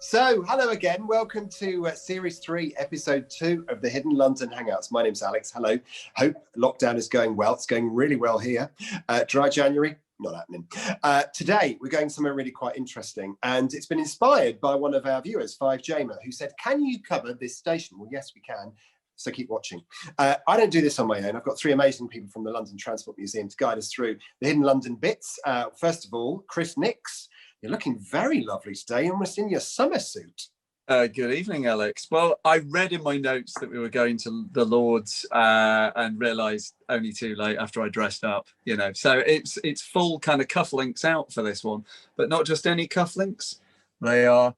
So, hello again. Welcome to Series 3, Episode 2 of the Hidden London Hangouts. My name's Alex. Hello. Hope lockdown is going well. It's going really well here. Dry January, not happening. Today, we're going somewhere really quite interesting. And it's been inspired by one of our viewers, 5Jamer, who said, can you cover this station? Well, yes, we can. So keep watching. I don't do this on my own. I've got three amazing people from the London Transport Museum to guide us through the Hidden London bits. First of all, Chris Nix. You're looking very lovely today, almost in your summer suit. Good evening, Alex. Well, I read in my notes that we were going to the Lords and realised only too late after I dressed up, you know. So it's full kind of cufflinks out for this one, but not just any cufflinks. They are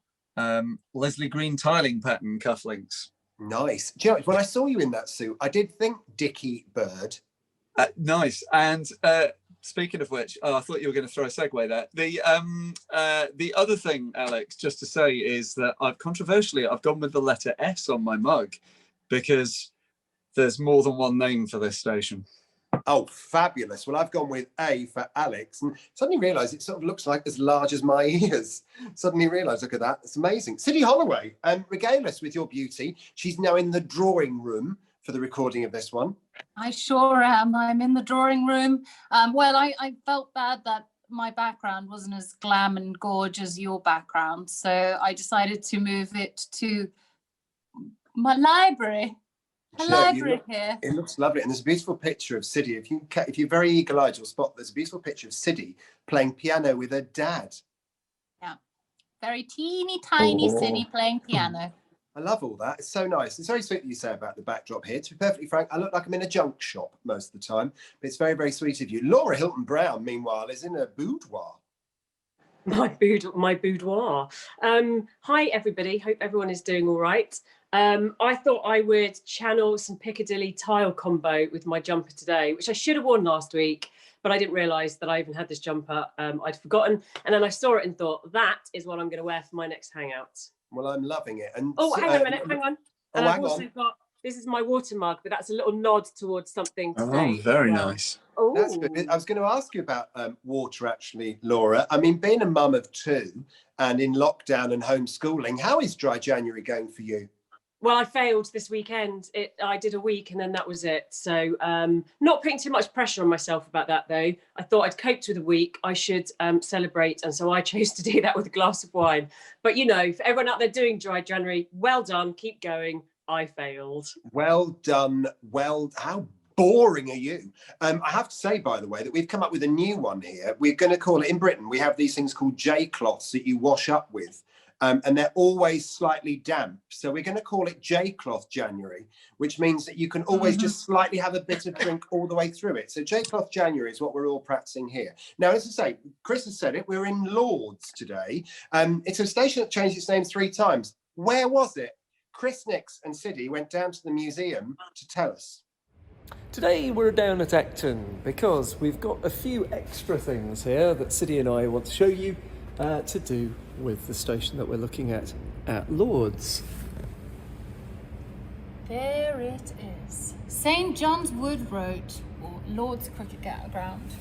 Leslie Green tiling pattern cufflinks. Nice. Do you know, when I saw you in that suit, I did think Dickie Bird. Nice. And speaking of which, I thought you were going to throw a segue there. The other thing, Alex, just to say is that I've gone with the letter S on my mug because there's more than one name for this station. Oh, fabulous. Well, I've gone with A for Alex and suddenly realised it sort of looks like as large as my ears. Suddenly realised, look at that. It's amazing. Siddy Holloway, regale us with your beauty. She's now in the drawing room for the recording of this one. I sure am. I'm in the drawing room. Well, I felt bad that my background wasn't as glam and gorge as your background, so I decided to move it to my library. Here. It looks lovely, and there's a beautiful picture of Siddy. If you're very eagle-eyed, you'll spot there's a beautiful picture of Siddy playing piano with her dad. Yeah, very teeny tiny Siddy playing piano. I love all that. It's so nice. It's very sweet that you say about the backdrop here. To be perfectly frank, I look like I'm in a junk shop most of the time, but it's very, very sweet of you. Laura Hilton-Brown, meanwhile, is in a boudoir. My boudoir. Hi, everybody. Hope everyone is doing all right. I thought I would channel some Piccadilly tile combo with my jumper today, which I should have worn last week, but I didn't realise that I even had this jumper. I'd forgotten. And then I saw it and thought, that is what I'm going to wear for my next Hangout. Well, I'm loving it. And hang on a minute, hang on. And Oh, I've also got, this is my water mug, but that's a little nod towards something today. Oh, very nice. Oh, that's good. I was going to ask you about water, actually, Laura. I mean, being a mum of two and in lockdown and homeschooling, how is Dry January going for you? Well, I failed this weekend. I did a week and then that was it. So not putting too much pressure on myself about that, though. I thought I'd coped with a week. I should celebrate. And so I chose to do that with a glass of wine. But, you know, for everyone out there doing Dry January, well done. Keep going. I failed. Well done. How boring are you? I have to say, by the way, that we've come up with a new one here. We're going to call it, in Britain, we have these things called J-cloths that you wash up with. And they're always slightly damp. So we're going to call it J-cloth January, which means that you can always just slightly have a bit of drink all the way through it. So J-cloth January is what we're all practicing here. Now, as I say, Chris has said it, we're in Lords today. It's a station that changed its name 3 times. Where was it? Chris Nix and Siddy went down to the museum to tell us. Today we're down at Acton because we've got a few extra things here that Siddy and I want to show you to do with the station that we're looking at Lords. There it is. St John's Wood Road, or Lord's Cricket Ground.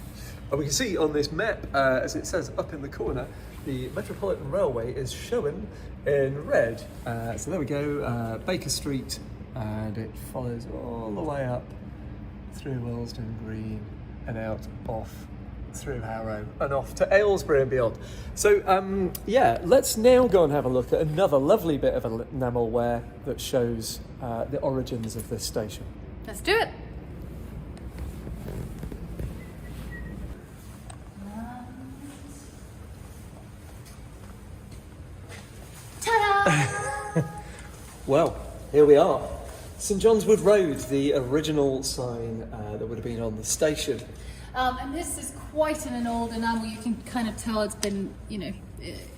And we can see on this map, as it says up in the corner, the Metropolitan Railway is shown in red. So there we go, Baker Street, and it follows all the way up through Willesden Green and out off through Harrow and off to Aylesbury and beyond. So yeah, let's now go and have a look at another lovely bit of enamelware that shows the origins of this station. Let's do it. Ta-da! Well, here we are. St John's Wood Road, the original sign that would have been on the station. And this is quite an old enamel. You can kind of tell it's been, you know,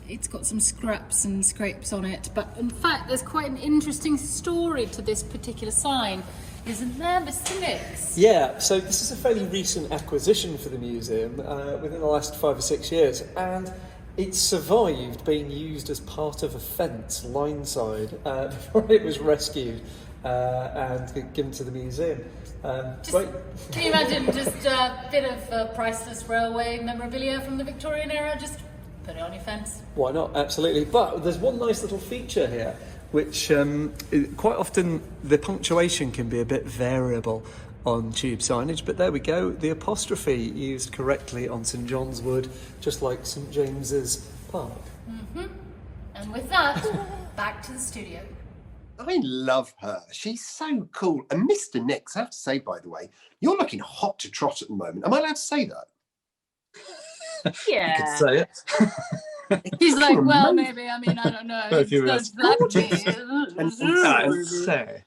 it's got some scraps and scrapes on it. But in fact, there's quite an interesting story to this particular sign. Isn't there, Mr. Nix? Yeah, so this is a fairly recent acquisition for the museum within the last 5 or 6 years. And it survived being used as part of a fence line side before it was rescued and given to the museum. Can you imagine just a bit of priceless railway memorabilia from the Victorian era just Put it on your fence. Why not? Absolutely. But there's one nice little feature here, which quite often the punctuation can be a bit variable on tube signage, but there we go. The apostrophe used correctly on St John's Wood, just like St James's Park. And with that, back to the studio. I love her. She's so cool. And Mr. Nix, I have to say, by the way, you're looking hot to trot at the moment. Am I allowed to say that? Yeah. You could say it. He's like, well, maybe. I mean, I don't know. If you It's were not And Say.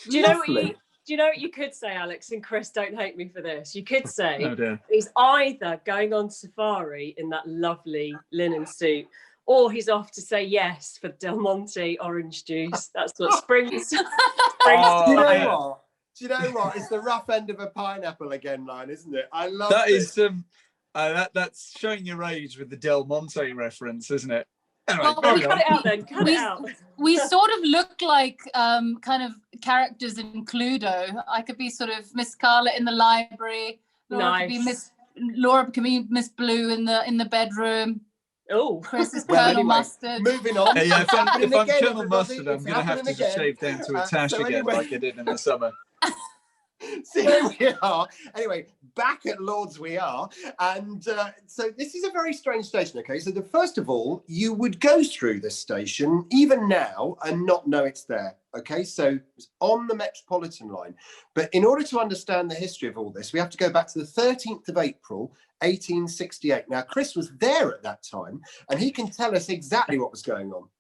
Do you know what Lovely. you could say, Alex, and Chris, don't hate me for this. You could say Oh dear. he's either going on safari in that lovely linen suit, or he's off to say yes for Del Monte orange juice. That's what springs. Oh, Do you know yeah. what? Do you know what? It's the rough end of a pineapple again line, isn't it? I love That it. is that's showing your age with the Del Monte reference, isn't it? Anyway, Well, carry Cut on. it out then. Cut it out. We sort of look like kind of characters in Cluedo. I could be sort of Miss Scarlet in the library. Laura could be Miss Blue in the bedroom. Oh, Chris is Well, Colonel anyway, Mustard. Moving on. Yeah, if I'm Happening Colonel again, everybody. Mustard, I'm It's going to have to happening just again. shave down to a tash So again, anyway- like I did in the summer. So here we are. Anyway, back at Lord's we are. And so this is a very strange station, okay? So first of all, you would go through this station, even now, and not know it's there, okay? So it's on the Metropolitan line. But in order to understand the history of all this, we have to go back to the 13th of April, 1868. Now, Chris was there at that time, and he can tell us exactly what was going on.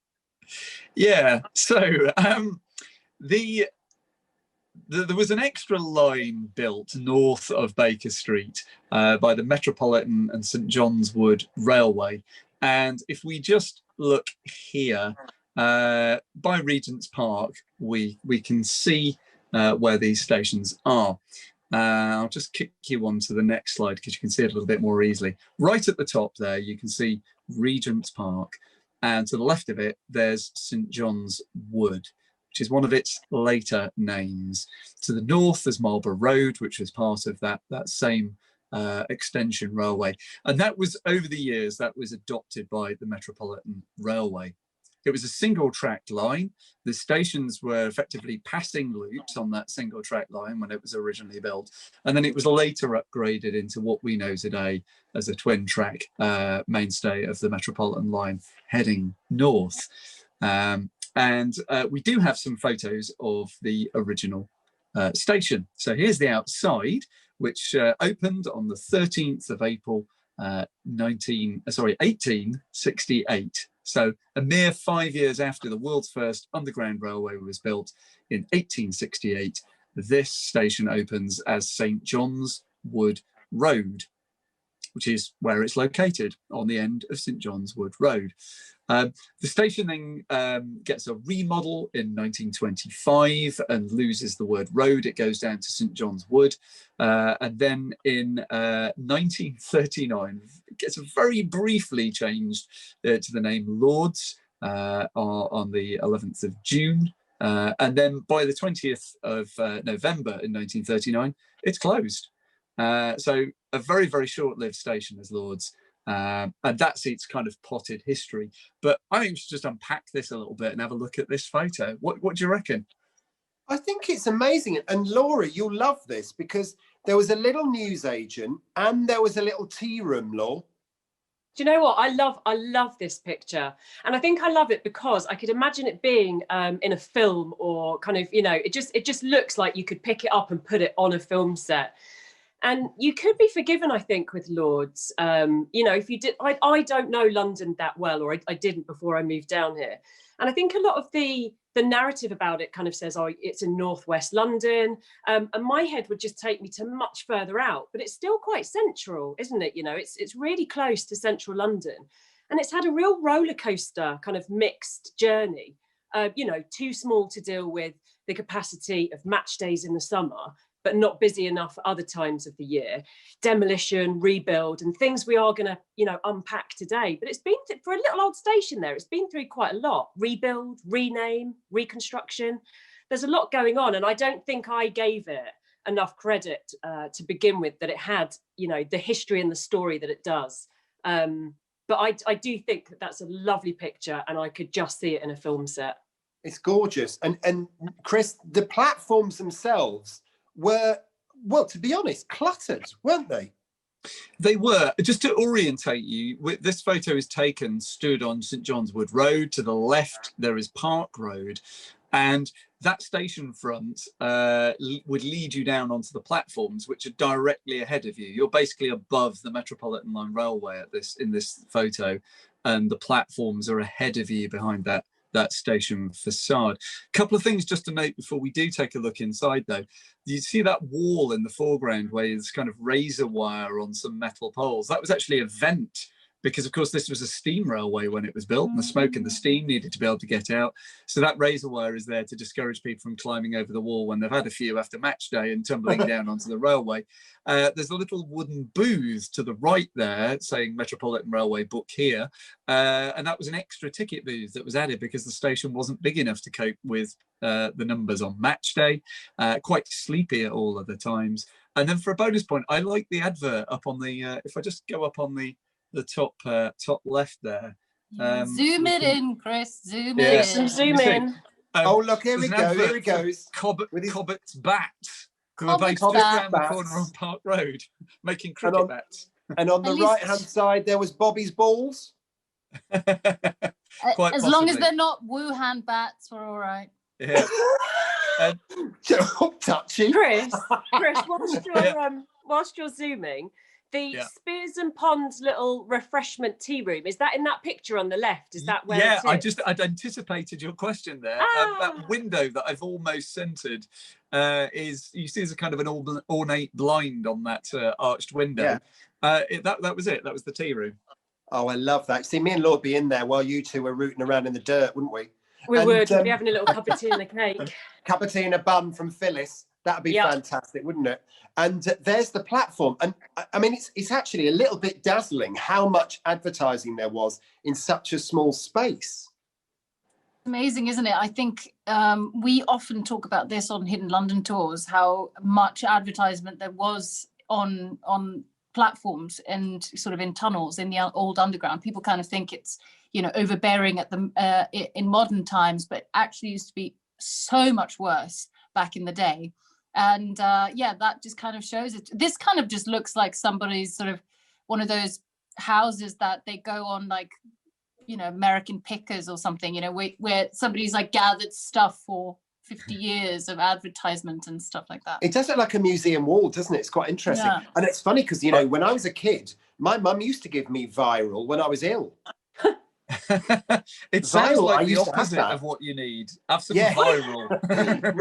Yeah, so there was an extra line built north of Baker Street by the Metropolitan and St John's Wood Railway. And if we just look here by Regent's Park, we can see where these stations are. I'll just kick you on to the next slide because you can see it a little bit more easily. Right at the top there, you can see Regent's Park. And to the left of it, there's St John's Wood, which is one of its later names. To the north, there's Marlborough Road, which was part of that same extension railway. And that was, over the years, that was adopted by the Metropolitan Railway. It was a single track line. The stations were effectively passing loops on that single track line when it was originally built. And then it was later upgraded into what we know today as a twin track mainstay of the Metropolitan line heading north. And we do have some photos of the original station. So here's the outside, which opened on the 13th of April, 1868. So a mere 5 years after the world's first underground railway was built in 1868, this station opens as St John's Wood Road, which is where it's located, on the end of St John's Wood Road. The station then gets a remodel in 1925 and loses the word road. It goes down to St John's Wood. And then in 1939, it gets very briefly changed to the name Lords on the 11th of June. And then by the 20th of November in 1939, it's closed. So a very, very short-lived station as Lords. And that's its kind of potted history. But I think we should just unpack this a little bit and have a look at this photo. What do you reckon? I think it's amazing. And Laura, you'll love this because there was a little newsagent and there was a little tea room, Laura. Do you know what? I love this picture. And I think I love it because I could imagine it being in a film, or kind of, you know, it just looks like you could pick it up and put it on a film set. And you could be forgiven, I think, with Lords. You know, if you did, I don't know London that well, or I didn't before I moved down here. And I think a lot of the narrative about it kind of says, oh, it's in northwest London. And my head would just take me to much further out, but it's still quite central, isn't it? You know, it's really close to central London. And it's had a real roller coaster kind of mixed journey. You know, too small to deal with the capacity of match days in the summer, but not busy enough at other times of the year. Demolition, rebuild, and things we are going to, you know, unpack today. But it's been, for a little old station there, it's been through quite a lot. Rebuild, rename, reconstruction. There's a lot going on. And I don't think I gave it enough credit to begin with, that it had, you know, the history and the story that it does. But I do think that that's a lovely picture, and I could just see it in a film set. It's gorgeous. And Chris, the platforms themselves were, well, to be honest, cluttered, weren't they? They were. Just to orientate you, this photo is taken stood on St John's Wood Road. To the left, there is Park Road. And that station front would lead you down onto the platforms, which are directly ahead of you. You're basically above the Metropolitan Line Railway in this photo, and the platforms are ahead of you behind that station facade. A couple of things just to note before we do take a look inside, though. You see that wall in the foreground where there's kind of razor wire on some metal poles. That was actually a vent, because of course this was a steam railway when it was built, and the smoke and the steam needed to be able to get out. So that razor wire is there to discourage people from climbing over the wall when they've had a few after match day and tumbling down onto the railway. There's a little wooden booth to the right there saying Metropolitan Railway book here. And that was an extra ticket booth that was added because the station wasn't big enough to cope with the numbers on match day. Quite sleepy at all other times. And then for a bonus point, I like the advert up on the, if I just go up on the top left there. Zoom it in, Chris. Zoom it in. Zoom in. Oh, look, here we go. Here he goes. Cobbett's Bats, who are based just around the corner on Park Road, making cricket bats. And on the right-hand side, there was Bobby's Balls. As long as they're not Wuhan bats, we're all right. Yeah. Touchy. Chris, whilst you're zooming, the Spears and Ponds little refreshment tea room, is that in that picture on the left? Is that where it is? I'd anticipated your question there. That window that I've almost centered is, you see, there's a kind of an ornate blind on that arched window. That was it. That was the tea room. Oh, I love that. See, me and Lord be in there while you two were rooting around in the dirt, wouldn't we? We would. We'd be having a little cup of tea and a cake. Cup of tea and a bun from Phyllis. That'd be fantastic, wouldn't it? And there's the platform. And I mean, it's actually a little bit dazzling how much advertising there was in such a small space. Amazing, isn't it? I think we often talk about this on Hidden London Tours, how much advertisement there was on platforms and sort of in tunnels in the old underground. People kind of think it's, you know, overbearing at the in modern times, but actually used to be so much worse back in the day. And that just kind of shows it. This kind of just looks like somebody's sort of one of those houses that they go on, like, you know, American Pickers or something, you know, where somebody's like gathered stuff for 50 years of advertisement and stuff like that. It does look like a museum wall, doesn't it? It's quite interesting. Yeah. And it's funny because, you know, when I was a kid, my mum used to give me Viral when I was ill. It sounds like the opposite of what you need. Have some Viral.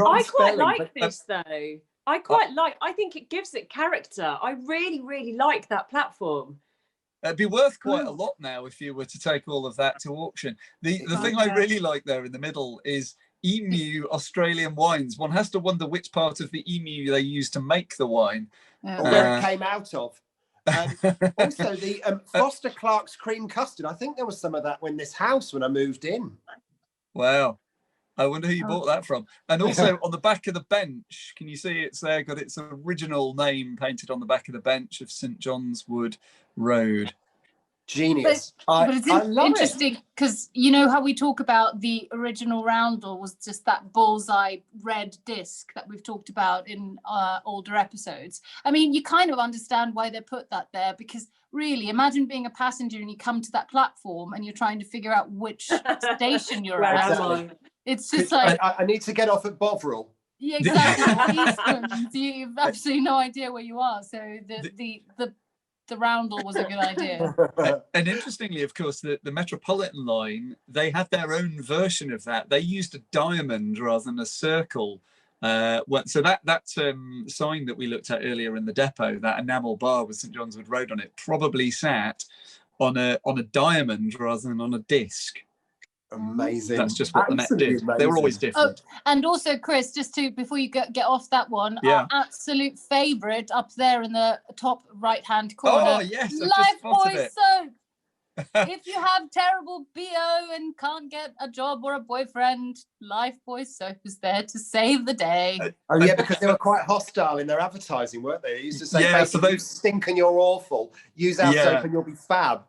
I quite like this though. I think it gives it character. I really, really like that platform. It'd be worth quite a lot now if you were to take all of that to auction. The thing I really like there in the middle is Emu Australian wines. One has to wonder which part of the emu they used to make the wine. Or where it came out of. Also, the Foster Clark's cream custard. I think there was some of that in this house when I moved in. Wow. I wonder who you bought that from. And also on the back of the bench, can you see it's there? Got its original name painted on the back of the bench of St John's Wood Road. Genius. But it's interesting because you know how we talk about the original roundel was just that bullseye red disc that we've talked about in older episodes. I mean, you kind of understand why they put that there, because really, imagine being a passenger and you come to that platform and you're trying to figure out which station you're at. Exactly. It's just like I need to get off at Bovril. Yeah, exactly. You've absolutely no idea where you are. So the roundel was a good idea. And interestingly, of course, the Metropolitan line, they had their own version of that. They used a diamond rather than a circle. So that sign that we looked at earlier in the depot, that enamel bar with St John's Wood Road on it, probably sat on a diamond rather than on a disc. Amazing. That's just what the Met did. They were always different. Oh, and also, Chris, just to before you get off that one, our absolute favourite up there in the top right-hand corner. Oh yes, Lifebuoy soap. If you have terrible BO and can't get a job or a boyfriend, Lifebuoy soap is there to save the day. Oh yeah, because they were quite hostile in their advertising, weren't they? They used to say, basically, you stink and you're awful. Use our soap and you'll be fab.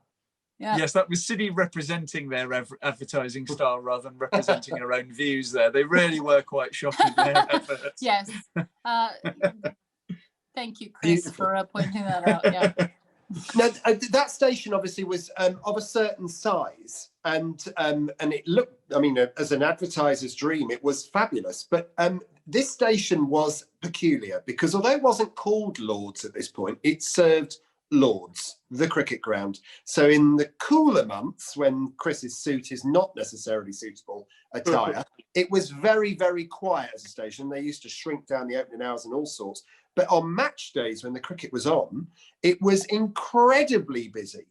Yeah. Yes, that was Siddy representing their advertising style rather than representing her own views there. They really were quite shocking, their adverts. Yes. Thank you, Chris, Beautiful. for pointing that out. Yeah. Now, that station obviously was of a certain size, and it looked, I mean, as an advertiser's dream, it was fabulous. But this station was peculiar because although it wasn't called Lords at this point, it served Lords, the cricket ground. So in the cooler months, when Chris's suit is not necessarily suitable attire, it was very, very quiet as a station. They used to shrink down the opening hours and all sorts. But on match days when the cricket was on, it was incredibly busy.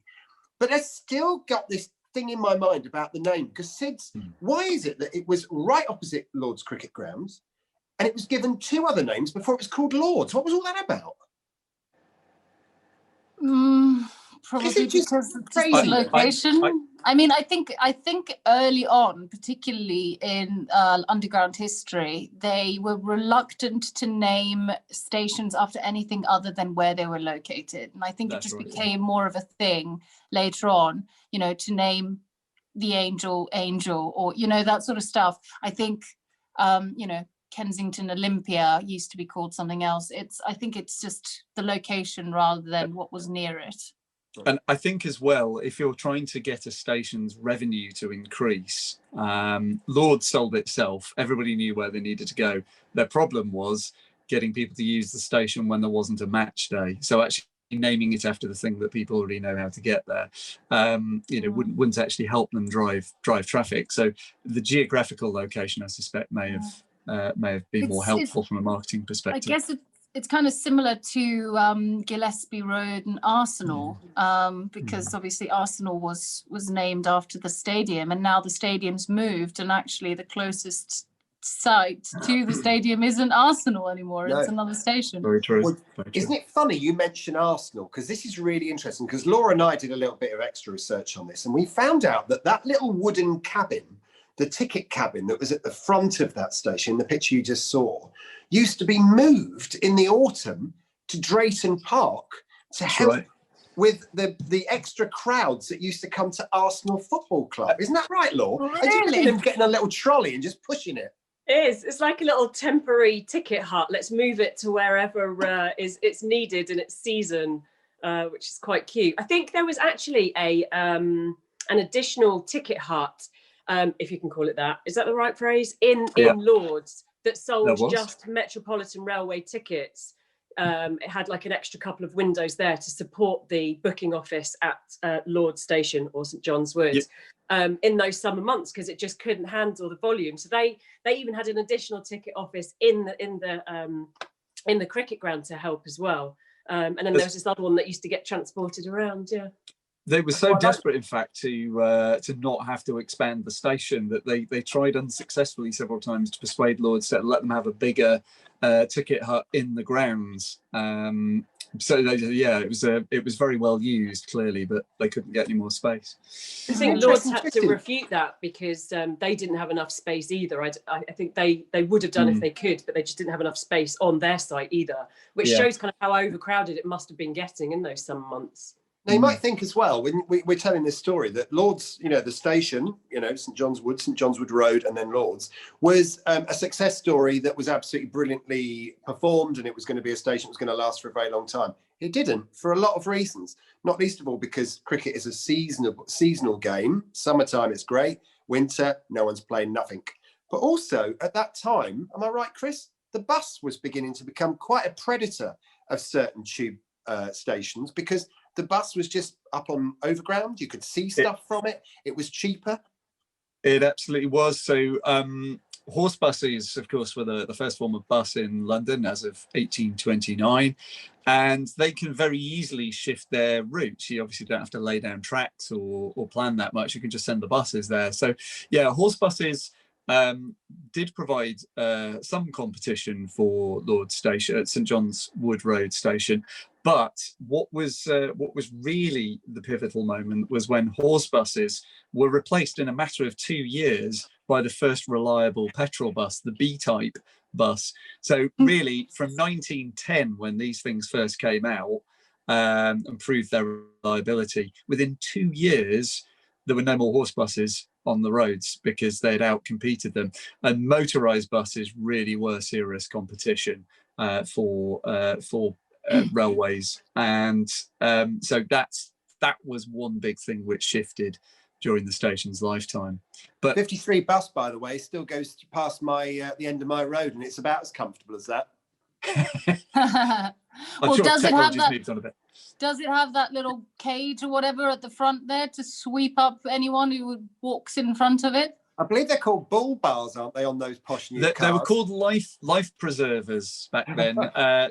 But I still got this thing in my mind about the name, because Sid's, why is it that it was right opposite Lord's Cricket Grounds and it was given 2 other names before it was called Lord's? What was all that about? Probably because of the crazy? location. I mean, I think early on, particularly in underground history, they were reluctant to name stations after anything other than where they were located. And I think it just became more of a thing later on, you know, to name the Angel, or, you know, that sort of stuff. I think, you know, Kensington Olympia used to be called something else. I think it's just the location rather than what was near it. And I think as well, if you're trying to get a station's revenue to increase, Lords sold itself. Everybody knew where they needed to go. Their problem was getting people to use the station when there wasn't a match day. So actually naming it after the thing that people already know how to get there, you know, wouldn't actually help them drive traffic. So the geographical location, I suspect, may have been more helpful from a marketing perspective. I guess it's kind of similar to Gillespie Road and Arsenal, because obviously Arsenal was named after the stadium, and now the stadium's moved, and actually the closest site to the stadium isn't Arsenal anymore. No. It's another station. Very true. Well, isn't it funny you mention Arsenal, because this is really interesting, because Laura and I did a little bit of extra research on this, and we found out that little wooden cabin, the ticket cabin that was at the front of that station, the picture you just saw, used to be moved in the autumn to Drayton Park to help with the extra crowds that used to come to Arsenal Football Club. Isn't that right, Laura? Really? I just remember them getting a little trolley and just pushing it. It is. It's like a little temporary ticket hut. Let's move it to wherever it's needed in its season, which is quite cute. I think there was actually an additional ticket hut, if you can call it that. Is that the right phrase? In Lords, that sold just Metropolitan Railway tickets. It had like an extra couple of windows there to support the booking office at Lords Station or St John's Wood in those summer months, because it just couldn't handle the volume. So they even had an additional ticket office in the cricket ground to help as well. And then there was this other one that used to get transported around. Yeah. They were so desperate, in fact, to not have to expand the station that they tried unsuccessfully several times to persuade Lords to let them have a bigger ticket hut in the grounds. So it was very well used, clearly, but they couldn't get any more space. I think Lords had to refute that because they didn't have enough space either. I think they would have done if they could, but they just didn't have enough space on their site either, which shows kind of how overcrowded it must have been getting in those summer months. Now, you might think as well, when we're telling this story, that Lords, you know, the station, you know, St John's Wood Road, and then Lords, was a success story that was absolutely brilliantly performed, and it was going to be a station that was going to last for a very long time. It didn't, for a lot of reasons, not least of all because cricket is a seasonal game. Summertime, it's great. Winter, no one's playing nothing. But also, at that time, am I right, Chris? The bus was beginning to become quite a predator of certain tube stations, because the bus was just up on overground. You could see stuff from it. It was cheaper. It absolutely was. So horse buses, of course, were the first form of bus in London as of 1829. And they can very easily shift their routes. You obviously don't have to lay down tracks or plan that much. You can just send the buses there. So, yeah, horse buses did provide some competition for Lord's Station at St John's Wood Road Station. But what was really the pivotal moment was when horse buses were replaced in a matter of 2 years by the first reliable petrol bus, the B-type bus. So really, from 1910, when these things first came out, and proved their reliability. Within 2 years, there were no more horse buses on the roads because they'd outcompeted them. And motorised buses really were serious competition for railways. And so that was one big thing which shifted during the station's lifetime. But 53 bus, by the way, still goes past my the end of my road, and it's about as comfortable as that. I'm sure technology's moved on a bit. Does it have that little cage or whatever at the front there to sweep up anyone who walks in front of it? I believe they're called bull bars, aren't they, on those posh new cars? They were called life preservers back then.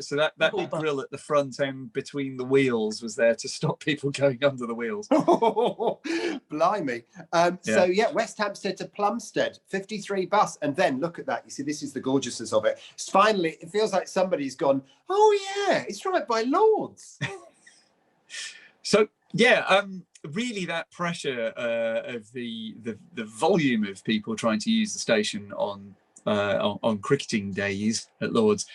So that big grill at the front end between the wheels was there to stop people going under the wheels. Blimey. So yeah, West Hampstead to Plumstead, 53 bus. And then look at that. You see, this is the gorgeousness of it. Finally, it feels like somebody's gone, oh yeah, it's right by Lord's. So yeah, really that pressure of the volume of people trying to use the station on cricketing days at Lord's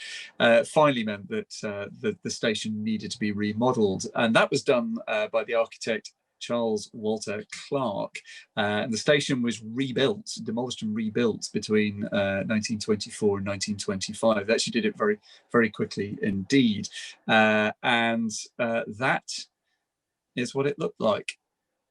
finally meant that the station needed to be remodelled, and that was done by the architect Charles Walter Clark, and the station was rebuilt, demolished and rebuilt between 1924 and 1925. They actually did it very, very quickly indeed, and that is what it looked like.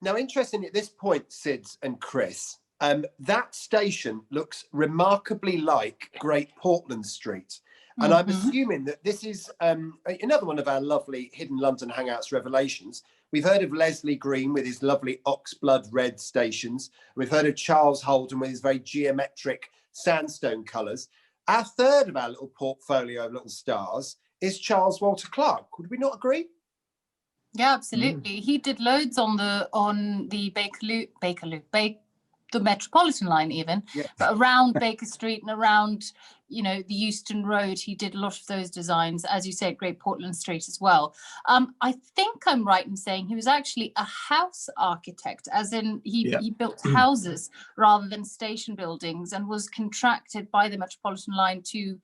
Now, interesting at this point, Sids and Chris, that station looks remarkably like Great Portland Street. And I'm assuming that this is another one of our lovely hidden London Hangouts revelations. We've heard of Leslie Green with his lovely oxblood red stations. We've heard of Charles Holden with his very geometric sandstone colours. Our third of our little portfolio of little stars is Charles Walter Clark. Would we not agree? Yeah, absolutely. He did loads on the the Metropolitan line even, but around Baker Street and around, you know, the Euston Road, he did a lot of those designs, as you said, Great Portland Street as well. I think I'm right in saying he was actually a house architect, as in he built houses rather than station buildings, and was contracted by the Metropolitan line to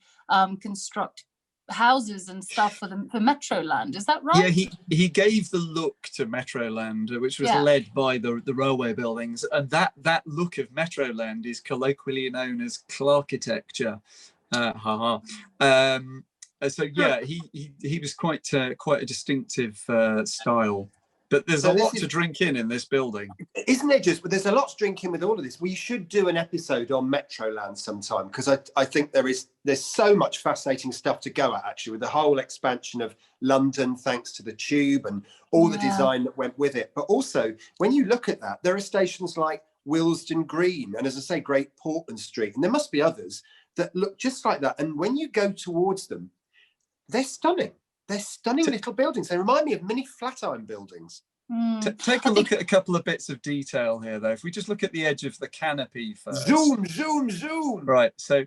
construct houses and stuff for Metroland. Is that right? Yeah, he gave the look to Metroland, which was led by the railway buildings, and that look of Metroland is colloquially known as Clarkitecture. So yeah, he was quite a distinctive style. But there's a lot to drink in this building. Isn't it just? But there's a lot to drink in with all of this. We should do an episode on Metroland sometime, because I think there's so much fascinating stuff to go at, actually, with the whole expansion of London, thanks to the tube and all the design that went with it. But also, when you look at that, there are stations like Willesden Green and, as I say, Great Portland Street. And there must be others that look just like that. And when you go towards them, they're stunning. They're stunning little buildings. They remind me of mini Flatiron buildings. Take a look at a couple of bits of detail here, though. If we just look at the edge of the canopy first. Zoom, zoom, zoom. Right. So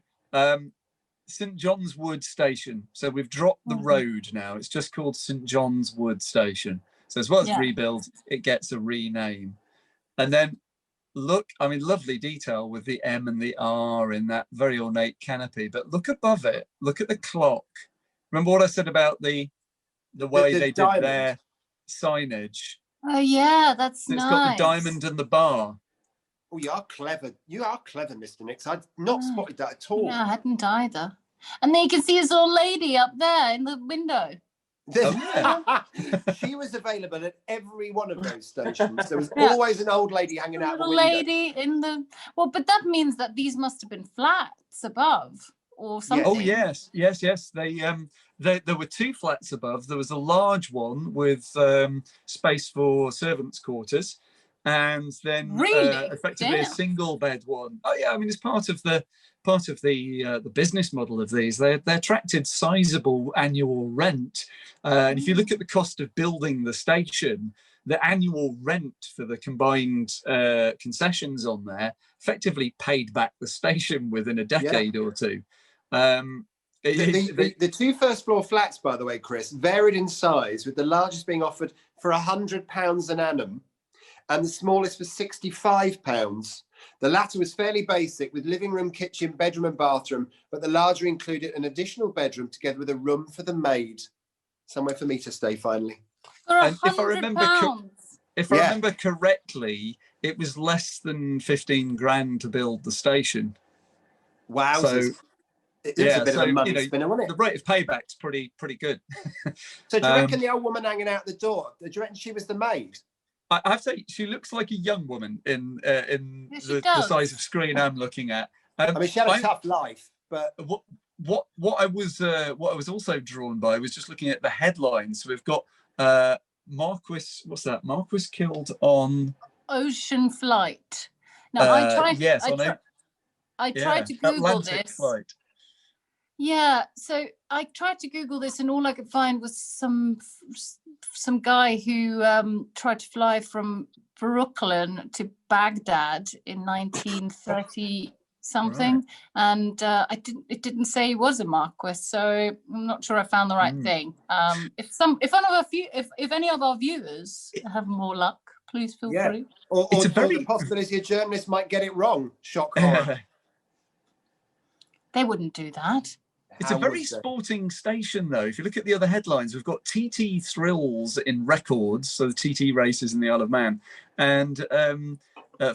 St John's Wood Station. So we've dropped the road now. It's just called St John's Wood Station. So as well as rebuild, it gets a rename. And then look, I mean, lovely detail with the M and the R in that very ornate canopy. But look above it. Look at the clock. Remember what I said about the way they did their signage? Oh yeah, that's nice. It's got the diamond and the bar. Oh, you are clever. You are clever, Mr. Nix. I'd not spotted that at all. Yeah, I hadn't either. And then you can see his old lady up there in the window. She was available at every one of those stations. There was always an old lady hanging out the window. Lady in the but that means that these must have been flats above. Or something. Oh yes. There were two flats above. There was a large one with space for servants' quarters, and then effectively a single bed one. Oh yeah, I mean, it's part of the business model of these. They attracted sizable annual rent, and if you look at the cost of building the station, the annual rent for the combined concessions on there effectively paid back the station within a decade or two. The two first floor flats, by the way, Chris, varied in size, with the largest being offered for £100 an annum and the smallest for £65. The latter was fairly basic, with living room, kitchen, bedroom and bathroom, but the larger included an additional bedroom together with a room for the maid. Somewhere for me to stay, finally. For And if I £100. remember, if I Yeah. remember correctly, it was less than 15 grand to build the station. Wowzers. So It was yeah, a bit so of a money you know, spinner, wasn't the it? rate of payback's pretty good. So do you reckon the old woman hanging out the door, do you reckon she was the maid? I have to say, she looks like a young woman in Yes, she the does. size of screen I'm looking at. I mean, she had a tough life, but what I was also drawn by was just looking at the headlines. So we've got Marquis. What's that? Marquis killed on Ocean flight. Now I tried. Yes, I tried to Google Atlantic this. flight. Yeah, so I tried to Google this, and all I could find was some guy who tried to fly from Brooklyn to Baghdad in 1930 something, Right. and it didn't say he was a Marquis, so I'm not sure I found the right thing. If any of our viewers have more luck, please feel free. Or the possibility a journalist might get it wrong. Shock horror. They wouldn't do that. It's a very sporting station, though. If you look at the other headlines, we've got TT Thrills in records, so the TT races in the Isle of Man, and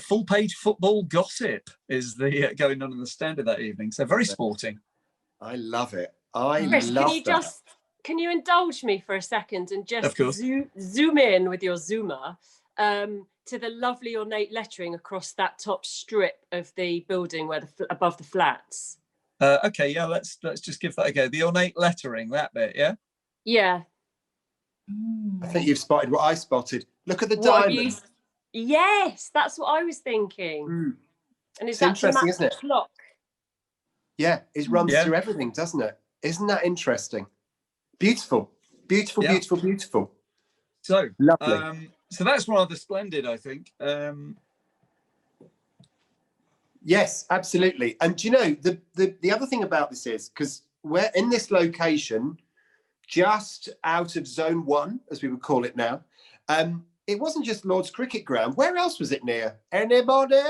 full-page football gossip is the going on in the Standard that evening. So very sporting. I love it. I Chris, love can you indulge me for a second and just Of course. zoom in with your zoomer to the lovely ornate lettering across that top strip of the building where above the flats? Okay, yeah, let's just give that a go. The ornate lettering, that bit, yeah? Yeah. I think you've spotted what I spotted. Look at the What have diamond. Yes, that's what I was thinking. And It's interesting, isn't it? Clock. Yeah, it runs through everything, doesn't it? Isn't that interesting? Beautiful, beautiful, beautiful, beautiful. So lovely. So that's rather splendid, I think. Yes, absolutely. And do you know, the other thing about this is, because we're in this location, just out of Zone 1, as we would call it now, it wasn't just Lord's Cricket Ground. Where else was it near? Anybody?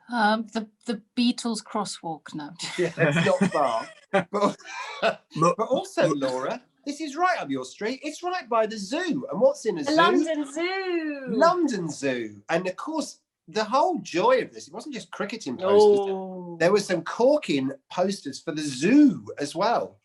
The Beatles crosswalk, no. Yeah, it's not far. But also, Laura, this is right up your street. It's right by the zoo. And what's in a zoo? London Zoo. London Zoo. And of course, the whole joy of this, it wasn't just cricketing posters. There were some corking posters for the zoo as well.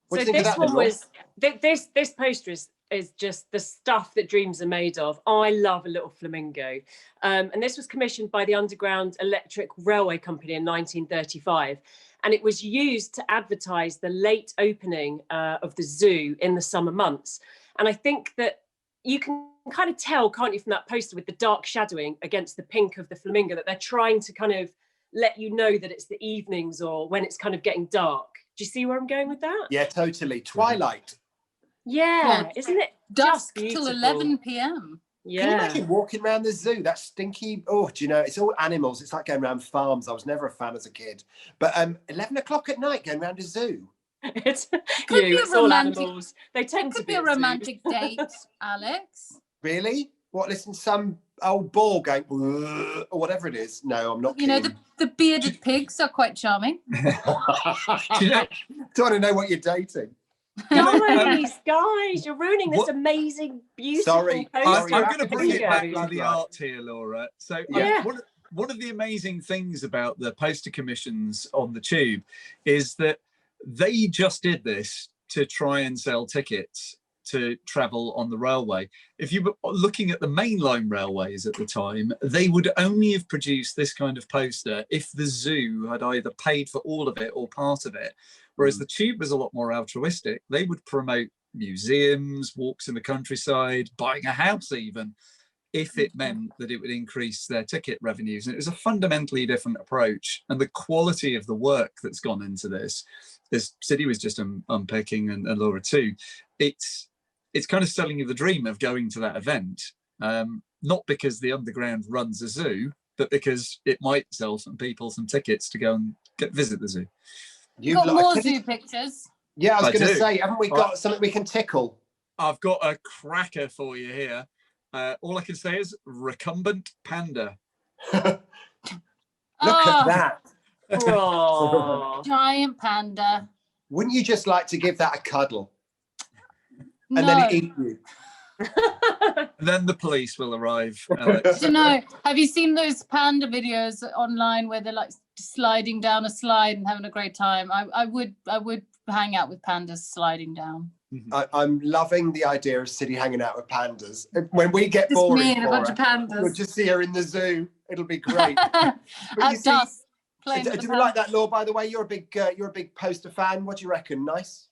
What do you think of that, one was this poster is just the stuff that dreams are made of. I love a little flamingo. And this was commissioned by the Underground Electric Railway Company in 1935. And it was used to advertise the late opening of the zoo in the summer months. And I think that you can kind of tell, can't you, from that poster with the dark shadowing against the pink of the flamingo, that they're trying to kind of let you know that it's the evenings or when it's kind of getting dark. Do you see where I'm going with that? Yeah, totally. Twilight. Yeah, isn't it? Dusk till 11 p.m. Yeah. Can you imagine walking around the zoo? That stinky, do you know, it's all animals. It's like going around farms. I was never a fan as a kid. But 11 o'clock at night going around a zoo. It's all animals. They tend to be a romantic date, Alex. Really? What, listen to some old boar going, or whatever it is? No, I'm not You know, the bearded pigs are quite charming. Do you want to know what you're dating? Guys, you're ruining this amazing, beautiful poster. I'm going to bring it back to the art here, Laura. So one of the amazing things about the poster commissions on the Tube is that they just did this to try and sell tickets to travel on the railway. If you were looking at the mainline railways at the time, they would only have produced this kind of poster if the zoo had either paid for all of it or part of it. Whereas the Tube was a lot more altruistic. They would promote museums, walks in the countryside, buying a house even, if it meant that it would increase their ticket revenues. And it was a fundamentally different approach. And the quality of the work that's gone into this, as Siddy was just unpicking, and Laura too, it's kind of selling you the dream of going to that event, not because the Underground runs a zoo, but because it might sell some people some tickets to go and visit the zoo. You've got more zoo pictures. Yeah, I was going to say, haven't we got something we can tickle? I've got a cracker for you here. All I can say is recumbent panda. Look at that. Giant panda. Wouldn't you just like to give that a cuddle? and then it eats you. And then the police will arrive, Alex. Do you know, have you seen those panda videos online where they're like sliding down a slide and having a great time? I would hang out with pandas sliding down. I'm loving the idea of Siddy hanging out with pandas. When we get Just boring, me and a bunch of we'll pandas. just see her in the zoo. It'll be great. At dusk, playing with do the we like pandas. that, Law? By the way, you're a big poster fan. What do you reckon? Nice.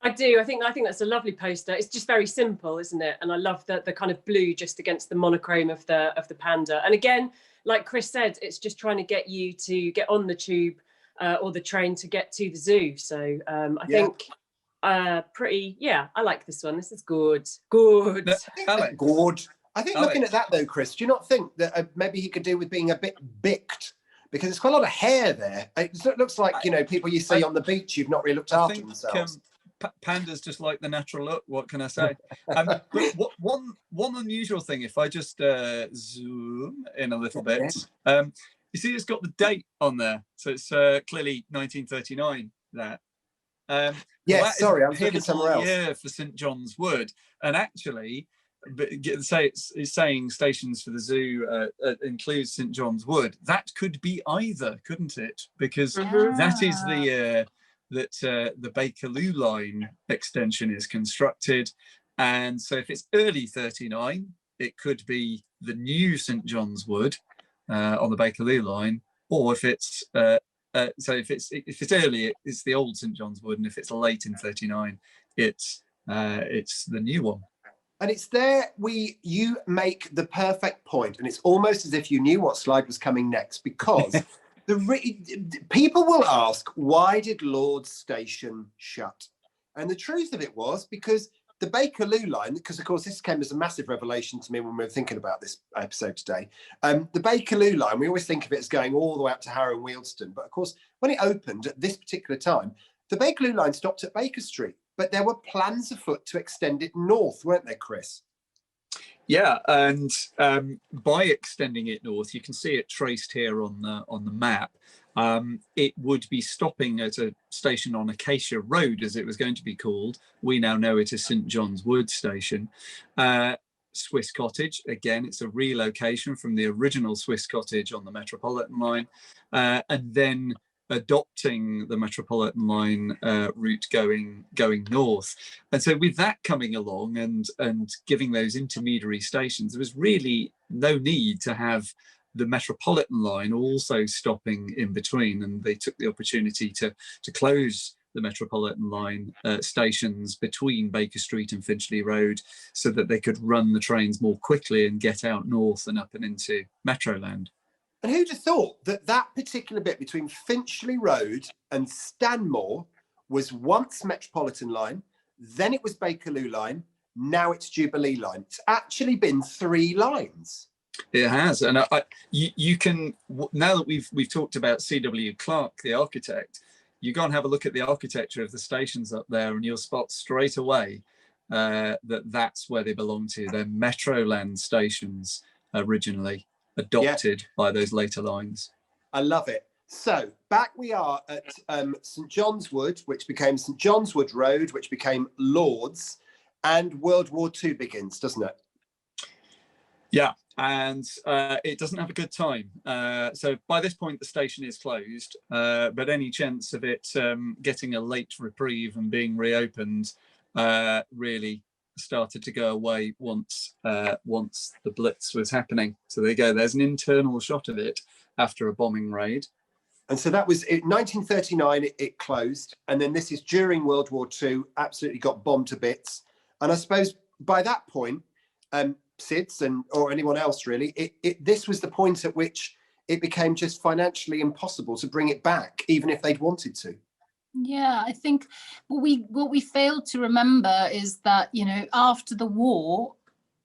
I do. I think that's a lovely poster. It's just very simple, isn't it? And I love the kind of blue just against the monochrome of the panda. And again, like Chris said, it's just trying to get you to get on the tube or the train to get to the zoo. So I think pretty. Yeah, I like this one. This is good. Good. Alex. Good. I think looking Alex. at that though, Chris, do you not think that maybe he could do with being a bit bicked? Because it's quite a lot of hair there. It looks like, people you see on the beach who've not really looked after themselves. Pandas just like the natural look. What can I say? But one unusual thing, if I just zoom in a little bit, you see it's got the date on there, so it's clearly 1939. That. Yes, sorry, I was looking somewhere else. Yeah, for St John's Wood, and actually, say it's saying stations for the zoo includes St John's Wood. That could be either, couldn't it? Because that is the year that the Bakerloo line extension is constructed, and so if it's early 39, it could be the new St John's Wood on the Bakerloo line, or if it's if it's early, it's the old St John's Wood, and if it's late in 39, it's the new one. And it's there you make the perfect point, and it's almost as if you knew what slide was coming next, because people will ask, why did Lord's Station shut? And the truth of it was because the Bakerloo line, because of course this came as a massive revelation to me when we were thinking about this episode today. The Bakerloo line, we always think of it as going all the way up to Harrow and Wealdstone, but of course when it opened at this particular time, the Bakerloo line stopped at Baker Street, but there were plans afoot to extend it north, weren't there, Chris? Yeah, and by extending it north, you can see it traced here on the map. It would be stopping at a station on Acacia Road, as it was going to be called. We now know it as St John's Wood Station. Swiss Cottage, again, it's a relocation from the original Swiss Cottage on the Metropolitan line, and then adopting the Metropolitan line route going north. And so with that coming along and giving those intermediary stations, there was really no need to have the Metropolitan line also stopping in between, and they took the opportunity to close the Metropolitan line stations between Baker Street and Finchley Road so that they could run the trains more quickly and get out north and up and into Metroland. And who'd have thought that particular bit between Finchley Road and Stanmore was once Metropolitan line, then it was Bakerloo line, now it's Jubilee line. It's actually been 3 lines. It has, and you can, now that we've talked about C.W. Clarke, the architect, you go and have a look at the architecture of the stations up there, and you'll spot straight away that's where they belong to. They're Metroland stations originally, adopted by those later lines. I love it. So back we are at St John's Wood, which became St John's Wood Road, which became Lord's, and World War II begins, doesn't it? Yeah, and it doesn't have a good time. So by this point, the station is closed, but any chance of it getting a late reprieve and being reopened really started to go away once the Blitz was happening. So there you go. There's an internal shot of it after a bombing raid. And so that was in 1939. It closed, and then this is during World War II. Absolutely got bombed to bits. And I suppose by that point, SIDS or anyone else really, this was the point at which it became just financially impossible to bring it back, even if they'd wanted to. Yeah, I think what we failed to remember is that, after the war,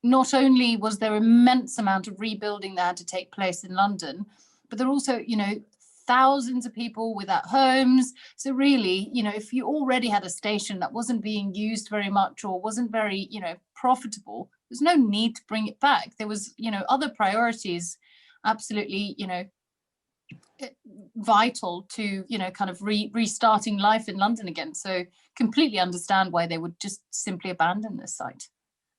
not only was there immense amount of rebuilding that had to take place in London, but there are also, thousands of people without homes. So really, if you already had a station that wasn't being used very much or wasn't very, profitable, there's no need to bring it back. There was, other priorities absolutely, vital to, you know, kind of restarting life in London again. So completely understand why they would just simply abandon this site.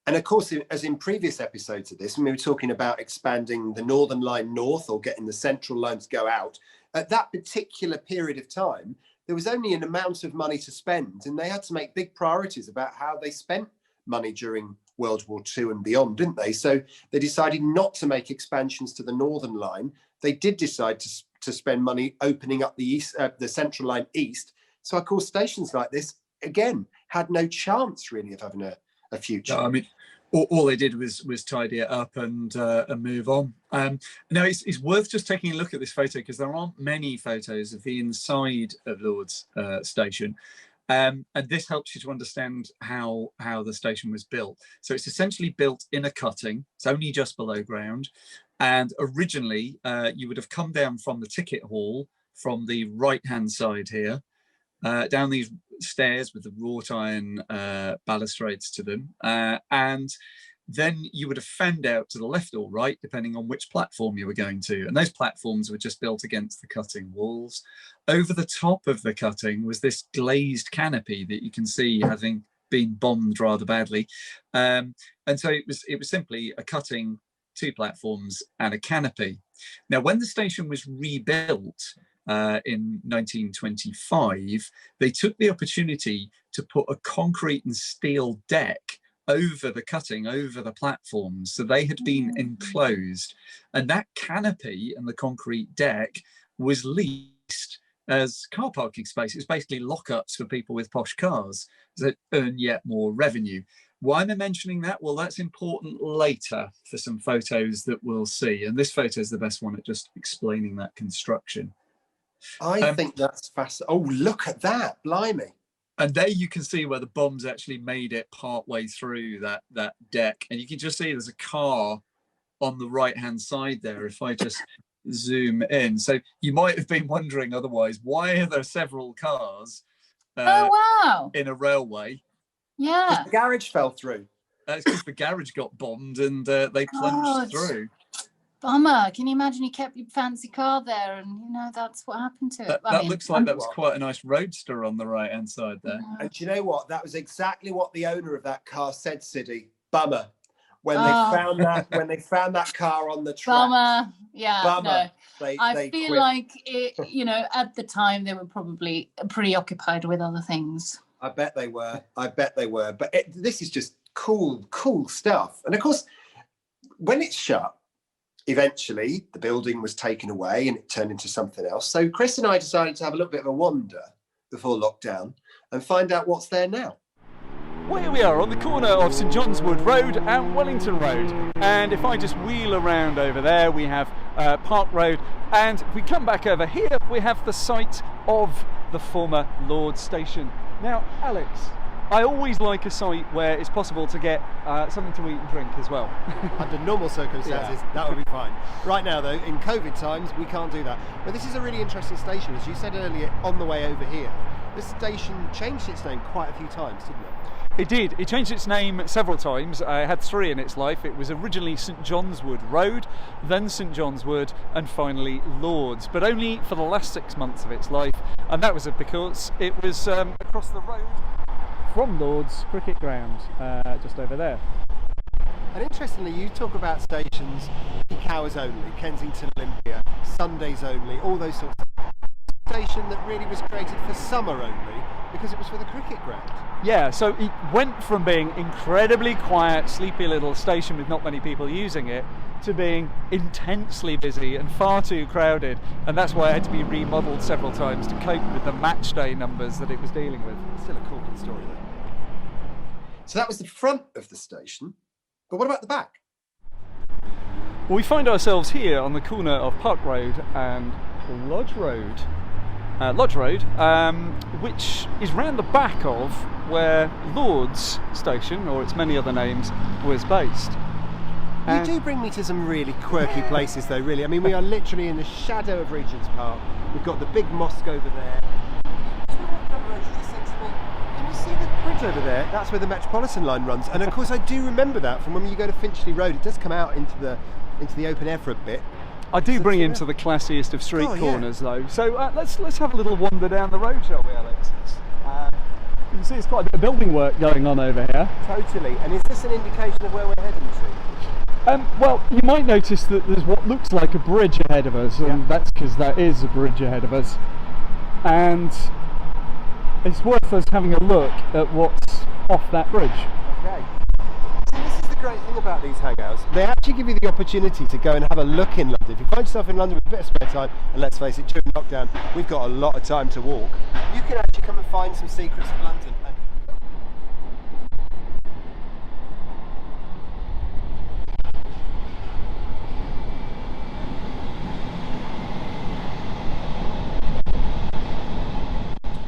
And of course, as in previous episodes of this, when we were talking about expanding the Northern Line north or getting the Central Line to go out, at that particular period of time, there was only an amount of money to spend, and they had to make big priorities about how they spent money during World War II and beyond, didn't they? So they decided not to make expansions to the Northern Line. They did decide to spend money opening up the Central Line east. So of course, stations like this, again, had no chance really of having a future. No, I mean, all they did was tidy it up and move on. Now, it's worth just taking a look at this photo because there aren't many photos of the inside of Lord's station. And this helps you to understand how the station was built. So it's essentially built in a cutting. It's only just below ground. And originally, you would have come down from the ticket hall from the right-hand side here, down these stairs with the wrought iron balustrades to them. And then you would have fanned out to the left or right, depending on which platform you were going to. And those platforms were just built against the cutting walls. Over the top of the cutting was this glazed canopy that you can see having been bombed rather badly. And so it was simply a cutting, 2 platforms and a canopy. Now, when the station was rebuilt in 1925, they took the opportunity to put a concrete and steel deck over the cutting, over the platforms. So they had been enclosed, and that canopy and the concrete deck was leased as car parking space. It's basically lockups for people with posh cars that earn yet more revenue. Why am I mentioning that? Well, that's important later for some photos that we'll see. And this photo is the best one at just explaining that construction. I think that's fascinating. Oh, look at that, blimey. And there you can see where the bombs actually made it part way through that deck. And you can just see there's a car on the right-hand side there, if I just zoom in. So you might have been wondering otherwise, why are there several cars in a railway? Yeah. The garage fell through. It's because the garage got bombed and they plunged through. Bummer. Can you imagine you kept your fancy car there and, you know, that's what happened to it? That looks like that was quite a nice roadster on the right-hand side there. And do you know what? That was exactly what the owner of that car said, Siddy. Bummer. When they found that car on the track. Bummer. Yeah. Bummer. No. I feel quit. like it, you know, at the time they were probably preoccupied with other things. I bet they were. But this is just cool stuff. And of course, when it's shut, eventually the building was taken away and it turned into something else. So Chris and I decided to have a little bit of a wander before lockdown and find out what's there now. Well, here we are on the corner of St John's Wood Road and Wellington Road. And if I just wheel around over there, we have Park Road. And if we come back over here, we have the site of the former Lord's Station. Now, Alex, I always like a site where it's possible to get something to eat and drink as well. Under normal circumstances, that would be fine. Right now, though, in COVID times, we can't do that. But this is a really interesting station. As you said earlier, on the way over here, this station changed its name quite a few times, didn't it? It did. It changed its name several times. It had 3 in its life. It was originally St John's Wood Road, then St John's Wood, and finally Lord's, but only for the last 6 months of its life. And that was because it was across the road from Lord's cricket ground, just over there. And interestingly, you talk about stations, peak hours only, Kensington Olympia, Sundays only, all those sorts of things. Station that really was created for summer only because it was for the cricket ground. Yeah, so it went from being incredibly quiet, sleepy little station with not many people using it to being intensely busy and far too crowded, and that's why it had to be remodeled several times to cope with the match day numbers that it was dealing with. Still a corking story though. So that was the front of the station, but what about the back? Well, we find ourselves here on the corner of Park Road and Lodge Road. Which is round the back of where Lord's Station, or its many other names, was based. You do bring me to some really quirky places though, really. I mean, we are literally in the shadow of Regent's Park. We've got the big mosque over there. Can you see the bridge over there? That's where the Metropolitan line runs. And of course I do remember that from when you go to Finchley Road. It does come out into the open air for a bit. I do bring him to the classiest of street corners, though. So let's have a little wander down the road, shall we, Alex? You can see it's quite a bit of building work going on over here. Totally. And is this an indication of where we're heading to? Well, you might notice that there's what looks like a bridge ahead of us, and that's because that is a bridge ahead of us. And it's worth us having a look at what's off that bridge. Okay. So this is the great thing about these hangouts. They actually give you the opportunity to go and have a look in London. If you find yourself in London with a bit of spare time, and let's face it, during lockdown, we've got a lot of time to walk, you can actually come and find some secrets of London.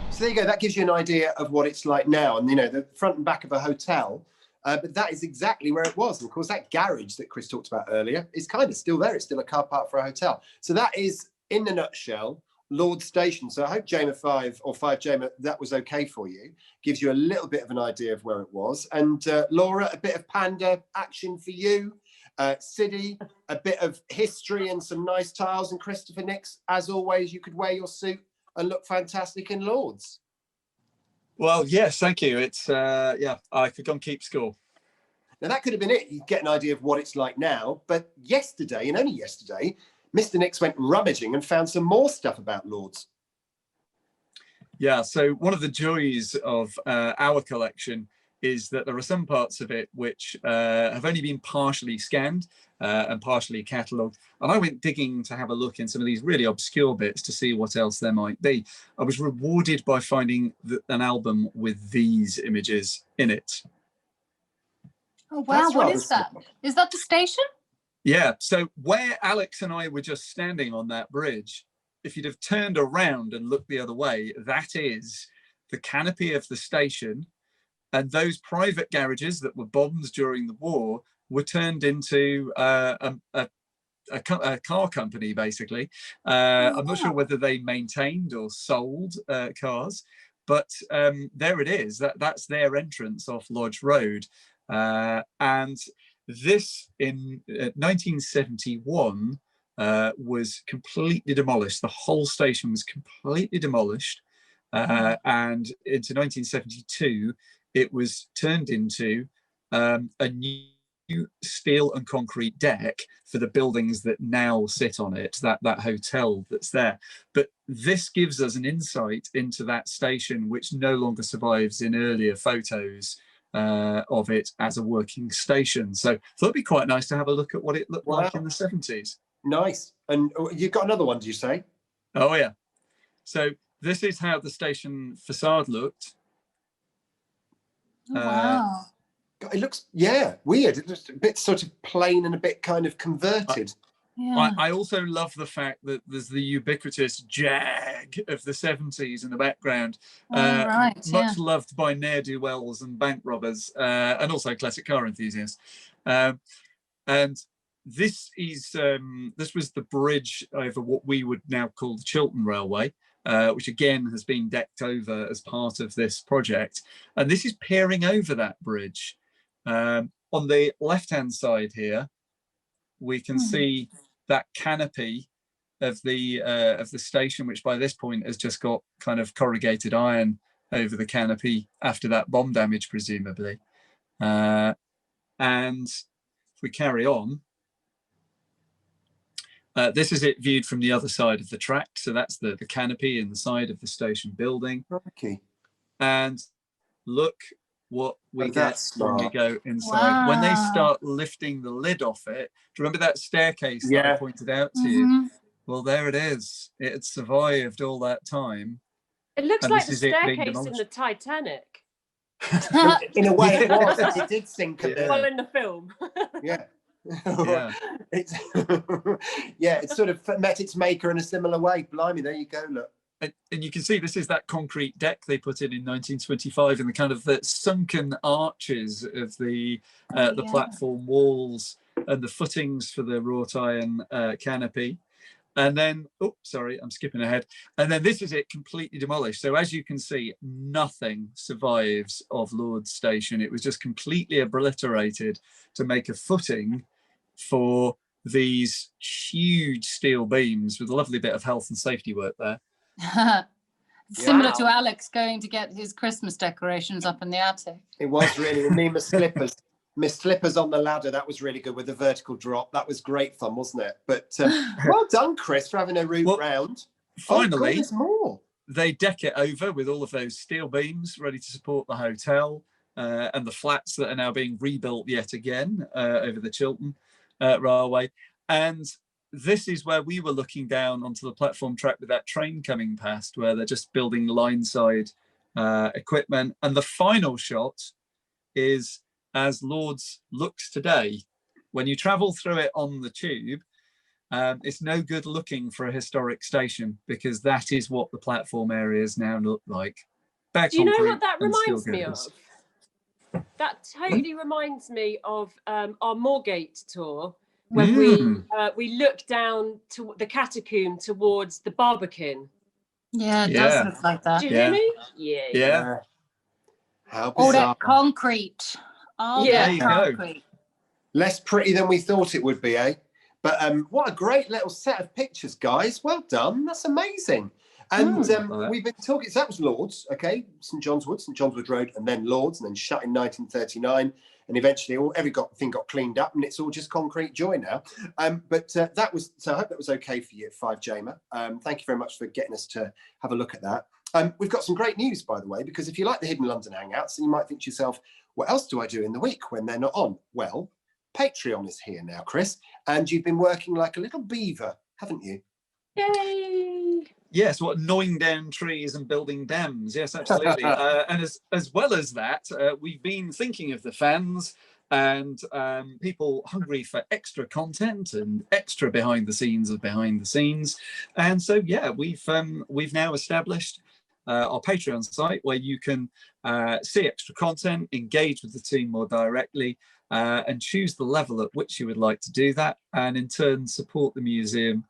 So there you go, that gives you an idea of what it's like now. And, you know, the front and back of a hotel, but that is exactly where it was. And of course, that garage that Chris talked about earlier is kind of still there. It's still a car park for a hotel. So that is, in a nutshell, Lord Station. So I hope Jamer 5 or 5 Jamer, that was okay for you. Gives you a little bit of an idea of where it was. And Laura, a bit of panda action for you. Siddy, a bit of history and some nice tiles. And Christopher Nix, as always, you could wear your suit and look fantastic in Lords. Well, yes, thank you. It's I could go and keep score. Now that could have been it. You get an idea of what it's like now. But yesterday, and only yesterday, Mr. Nix went rummaging and found some more stuff about Lords. Yeah, so one of the joys of our collection is that there are some parts of it which have only been partially scanned and partially catalogued. And I went digging to have a look in some of these really obscure bits to see what else there might be. I was rewarded by finding an album with these images in it. Oh, wow. What is that? Is that the station? Yeah. So where Alex and I were just standing on that bridge, if you'd have turned around and looked the other way, that is the canopy of the station. And those private garages that were bombed during the war were turned into a car company, basically. I'm not sure whether they maintained or sold cars, but there it is. That's their entrance off Lodge Road. And this, in 1971, was completely demolished. The whole station was completely demolished. And into 1972, it was turned into a new steel and concrete deck for the buildings that now sit on it, that hotel that's there. But this gives us an insight into that station, which no longer survives in earlier photos of it as a working station. So I thought it'd be quite nice to have a look at what it looked like in the 70s. Nice. And you've got another one, did you say? Oh, yeah. So this is how the station facade looked. Wow. It looks, weird. It looks a bit sort of plain and a bit kind of converted. I also love the fact that there's the ubiquitous jag of the 70s in the background. Much loved by ne'er-do-wells and bank robbers, and also classic car enthusiasts. And this is this was the bridge over what we would now call the Chiltern Railway, which again has been decked over as part of this project. And this is peering over that bridge. On the left-hand side here, we can see that canopy of the station, which by this point has just got kind of corrugated iron over the canopy after that bomb damage, presumably. And if we carry on, this is it viewed from the other side of the track. So that's the canopy in the side of the station building. Okay. And look what we get when we go inside. When they start lifting the lid off it, do you remember that staircase that I pointed out to you? Well, there it is. It had survived all that time. It looks like the staircase in the Titanic. In a way, it was. It did sink a bit. Well, in the film. Yeah. It's it sort of met its maker in a similar way. Blimey, there you go. Look. And you can see this is that concrete deck they put in 1925, and the kind of the sunken arches of the platform walls and the footings for the wrought iron canopy. And then, sorry, I'm skipping ahead. And then this is it completely demolished. So as you can see, nothing survives of Lord's Station. It was just completely obliterated to make a footing for these huge steel beams with a lovely bit of health and safety work there. Similar to Wow. Alex going to get his Christmas decorations up in the attic. It was really, and me and my slippers on the ladder, that was really good with the vertical drop. That was great fun, wasn't it? But well done, Chris, for having a route round. Finally, there's more. They deck it over with all of those steel beams ready to support the hotel and the flats that are now being rebuilt yet again over the Chiltern Railway. And this is where we were looking down onto the platform track with that train coming past, where they're just building line side equipment. And the final shot is as Lords looks today. When you travel through it on the tube, it's no good looking for a historic station, because that is what the platform areas now look like. Do you know what that reminds me of? That totally reminds me of our Moorgate tour, when we look down to the catacomb towards the Barbican. Yeah, it does look like that. Do you hear me? Yeah. How All bizarre. that concrete. All Yeah. that concrete. Less pretty than we thought it would be, eh? But what a great little set of pictures, guys. Well done. That's amazing. And we've been talking, so that was Lords, okay? St John's Wood Road, and then Lords, and then shut in 1939. And eventually everything got cleaned up, and it's all just concrete joy now. But that was, so I hope that was okay for you at 5 Jamer. Thank you very much for getting us to have a look at that. We've got some great news, by the way, because if you like the Hidden London Hangouts, then you might think to yourself, what else do I do in the week when they're not on? Well, Patreon is here now, Chris, and you've been working like a little beaver, haven't you? Yay! Yes, what, gnawing down trees and building dams. Yes, absolutely. And as well as that, we've been thinking of the fans and people hungry for extra content and extra behind the scenes of behind the scenes. And so, yeah, we've now established our Patreon site where you can see extra content, engage with the team more directly, and choose the level at which you would like to do that, and in turn support the museum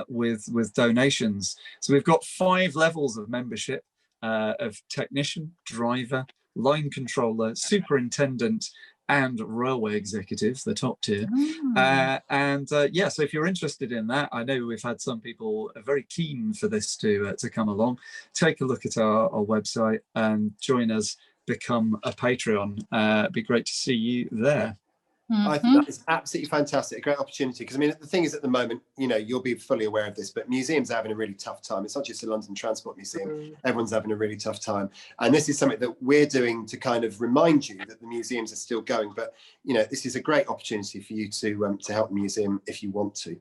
with donations. So we've got 5 levels of membership, of technician, driver, line controller, superintendent, and railway executive, the top tier. Yeah, so if you're interested in that, I know we've had some people very keen for this to come along. Take a look at our website and join us, become a Patreon. It'd be great to see you there. I think that is absolutely fantastic, a great opportunity. Because I mean, the thing is, at the moment, you know, you'll be fully aware of this, but museums are having a really tough time. It's not just the London Transport Museum; everyone's having a really tough time. And this is something that we're doing to kind of remind you that the museums are still going. But you know, this is a great opportunity for you to help the museum if you want to.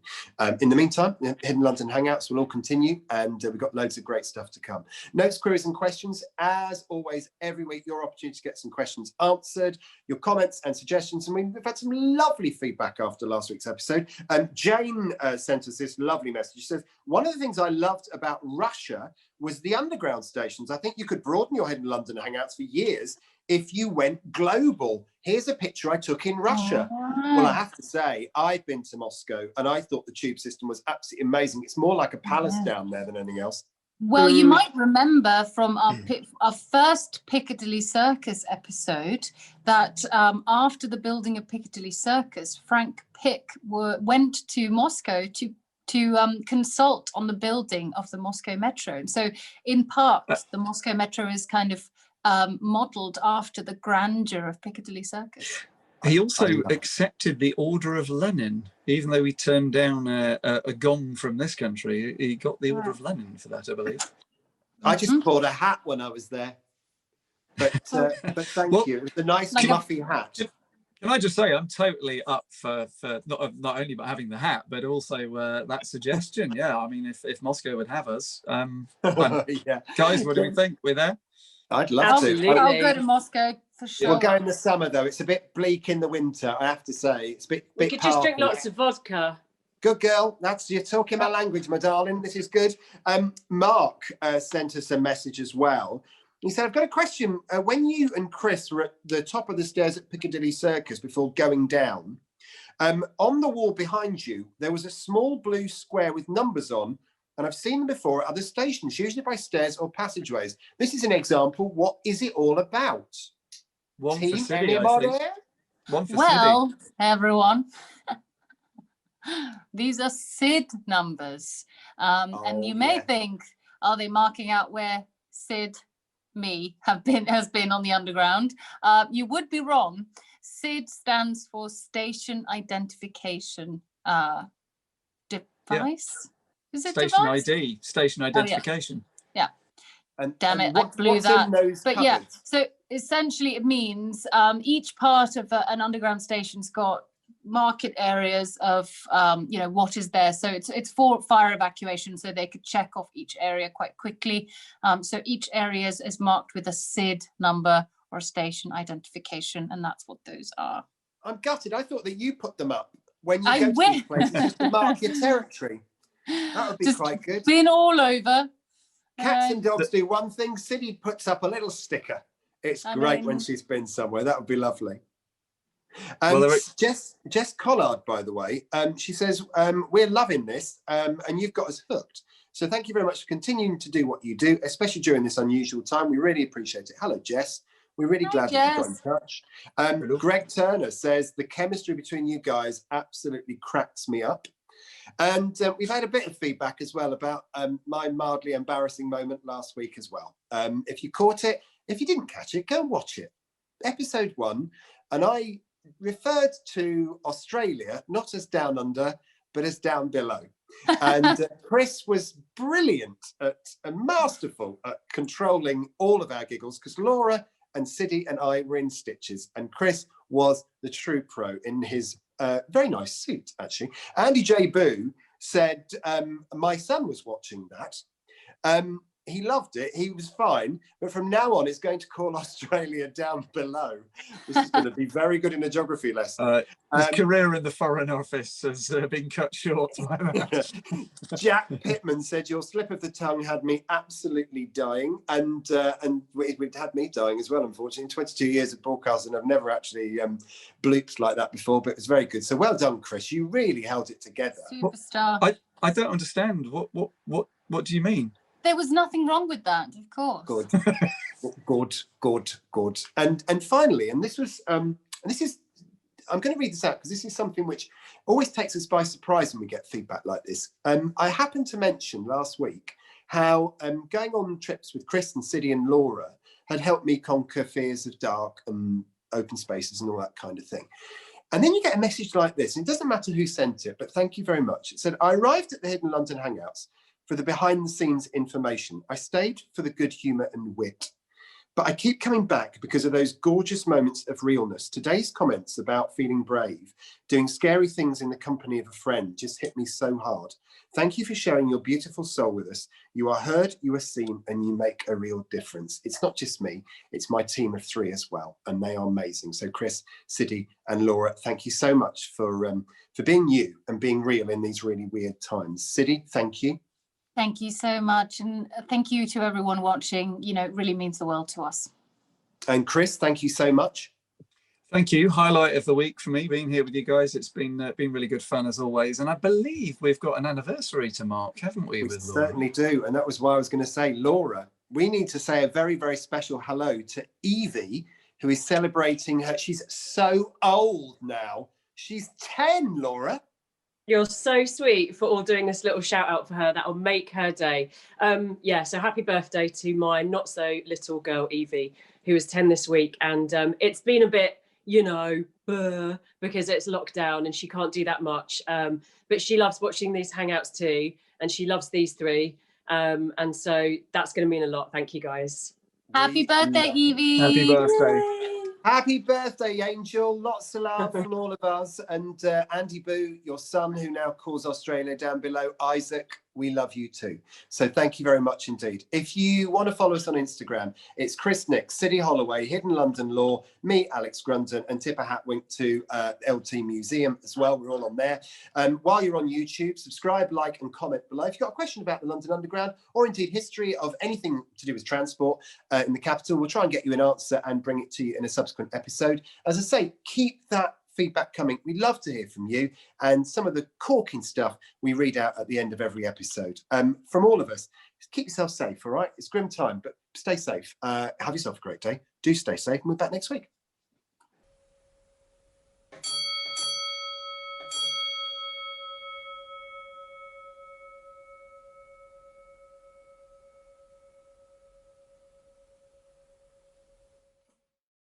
In the meantime, Hidden London Hangouts will all continue, and we've got loads of great stuff to come. Notes, queries, and questions, as always, every week. Your opportunity to get some questions answered, your comments and suggestions, and we've had some lovely feedback after last week's episode. Jane sent us this lovely message. She says, one of the things I loved about Russia was the underground stations. I think you could broaden your Hidden London Hangouts for years if you went global. Here's a picture I took in Russia. Well, I have to say, I've been to Moscow and I thought the tube system was absolutely amazing. It's more like a palace down there than anything else. Well, you might remember from our first Piccadilly Circus episode that after the building of Piccadilly Circus, Frank Pick went to Moscow to consult on the building of the Moscow Metro. And so in part, the Moscow Metro is kind of modelled after the grandeur of Piccadilly Circus. He also accepted the Order of Lenin, even though he turned down a gong from this country. He got the Order of Lenin for that, I believe. I just bought a hat when I was there. But thank you. It was a nice, fluffy hat. Can I just say, I'm totally up for not only about having the hat, but also that suggestion. Yeah, I mean, if Moscow would have us, guys, what do we think? We're there? I'd love to. I'll go to Moscow for sure. We'll go in the summer, though. It's a bit bleak in the winter, I have to say. It's a bit We could just drink lots of vodka. Good girl. You're talking my language, my darling. This is good. Mark sent us a message as well. He said, I've got a question. When you and Chris were at the top of the stairs at Piccadilly Circus before going down, on the wall behind you, there was a small blue square with numbers on, and I've seen them before at other stations, usually by stairs or passageways. This is an example. What is it all about? One Team, for Siddy, anybody? One for Well, Siddy. everyone. These are SID numbers. And you may think, are they marking out where Sid, has been on the Underground? You would be wrong. SID stands for Station Identification Device. Is it Station device? ID, station identification. Yeah. And Damn it, I blew what's that. in those But yeah, cupboards? so essentially it means each part of an underground station's got market areas of what is there. So it's for fire evacuation, so they could check off each area quite quickly. So each area is marked with a SID number or station identification, and that's what those are. I'm gutted. I thought that you put them up when you I go to will. these places just to mark your territory. That would be Just quite good. been all over. Cats and dogs do one thing. Siddy puts up a little sticker. It's great when she's been somewhere. That would be lovely. Jess Collard, by the way, she says, we're loving this and you've got us hooked. So thank you very much for continuing to do what you do, especially during this unusual time. We really appreciate it. Hello, Jess. We're really glad that you got in touch. Greg Turner says, the chemistry between you guys absolutely cracks me up. And we've had a bit of feedback as well about my mildly embarrassing moment last week as well. If you caught it, if you didn't catch it, go and watch it. Episode 1, and I referred to Australia not as down under, but as down below. And Chris was brilliant and masterful at controlling all of our giggles, because Laura and Siddy and I were in stitches, and Chris was the true pro in his very nice suit, actually. Andy J. Boo said, my son was watching that. He loved it. He was fine. But from now on, it's going to call Australia down below. This is going to be very good in a geography lesson. His career in the Foreign Office has been cut short by that. Jack Pittman said, your slip of the tongue had me absolutely dying. And it had me dying as well, unfortunately. 22 years of broadcasting, I've never actually blooped like that before, but it was very good. So well done, Chris. You really held it together. Superstar. I don't understand. What do you mean? There was nothing wrong with that, of course. Good. And finally, and this was, I'm going to read this out because this is something which always takes us by surprise when we get feedback like this. I happened to mention last week how going on trips with Chris and Siddy and Laura had helped me conquer fears of dark and open spaces and all that kind of thing. And then you get a message like this, and it doesn't matter who sent it, but thank you very much. It said, I arrived at the Hidden London Hangouts for the behind-the-scenes information. I stayed for the good humour and wit. But I keep coming back because of those gorgeous moments of realness. Today's comments about feeling brave, doing scary things in the company of a friend just hit me so hard. Thank you for sharing your beautiful soul with us. You are heard, you are seen, and you make a real difference. It's not just me, it's my team of 3 as well, and they are amazing. So Chris, Siddy, and Laura, thank you so much for being you and being real in these really weird times. Siddy, thank you. Thank you so much. And thank you to everyone watching. It really means the world to us. And Chris, thank you so much. Thank you. Highlight of the week for me, being here with you guys. It's been really good fun as always. And I believe we've got an anniversary to mark, haven't we? We with Laura? certainly do. And that was why I was going to say, Laura, we need to say a very, very special hello to Evie, who is celebrating her. She's so old now. She's 10, Laura. You're so sweet for all doing this little shout out for her. That'll make her day. So happy birthday to my not so little girl, Evie, who is 10 this week. And it's been a bit, because it's lockdown and she can't do that much. But she loves watching these Hangouts too. And she loves these 3. And so that's going to mean a lot. Thank you, guys. Happy birthday, Evie. Happy birthday. Yay! Happy birthday, Angel. Lots of love from all of us. And Andy Boo, your son, who now calls Australia down below, Isaac, we love you too. So thank you very much indeed. If you want to follow us on Instagram, it's Chris Nick, Siddy Holloway, Hidden London Law, me, Alex Grundon, and tip a hat wink to LT Museum as well. We're all on there. While you're on YouTube, subscribe, like, and comment below. If you've got a question about the London Underground or indeed history of anything to do with transport in the capital, we'll try and get you an answer and bring it to you in a subsequent episode. As I say, keep that feedback coming. We'd love to hear from you, and some of the corking stuff we read out at the end of every episode. From all of us, just keep yourself safe, all right? It's grim time, but stay safe. Have yourself a great day. Do stay safe, and we're back next week.